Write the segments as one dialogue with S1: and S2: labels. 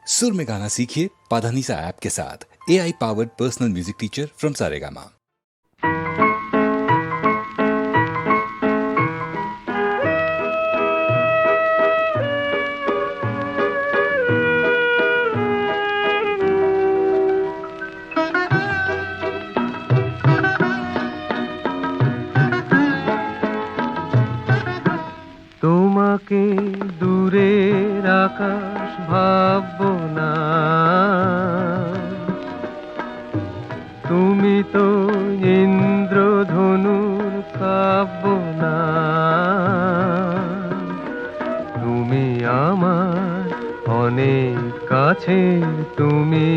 S1: सुर में गाना सीखिए पाधानीसा ऐप के साथ। AI powered personal music teacher from Saregama.
S2: তোমাকে দূরের আকাশ ভাববো না, তুমি তো ইন্দ্রধনুর কাব্য না, তুমি আমার অনেক কাছে, তুমি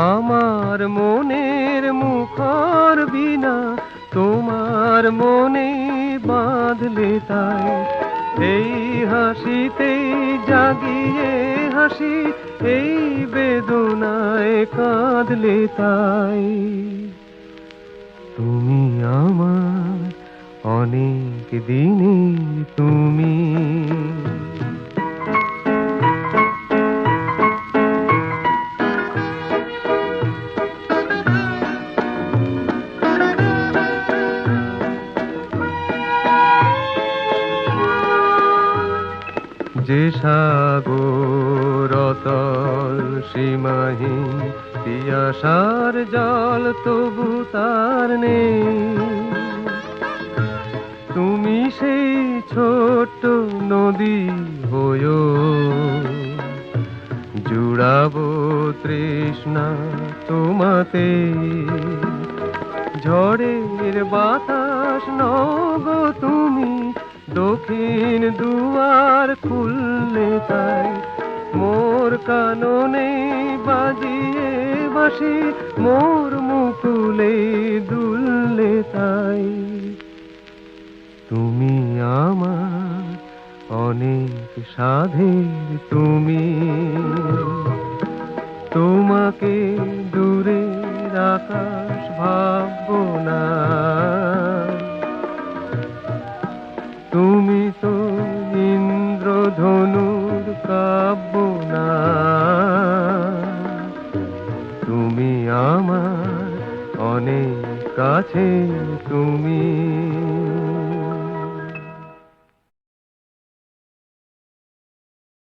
S2: আমার মনের মুখর বিনা তোমার মনে বাঁধলে তাই, এই হাসিতে জাগিয়ে হাসি, এই বেদনায় কাঁদলে তাই। তুমি আমার অনেক দিনে, তুমি যে সাগর অতল সীমাহীন, পিয়াসার জল তবু তার নেই, তুমি সেই ছোট্ট নদী হয়ো, জুড়াবো তৃষ্ণা তোমাতে, ঝড়ের বাতাস নগো তুমি, দক্ষিণ দুয়ার খুললে তাই, মোর কাননে বাজিয়ে বাঁশি, মোর মুকুলে দুললে তাই। তুমি আমার অনেক সাধের, তুমি তোমাকে দূরের আকাশ ভাববো না, তুমি তো ইন্দ্রধনুর কাব্য না, তুমি আমার অনেক কাছে,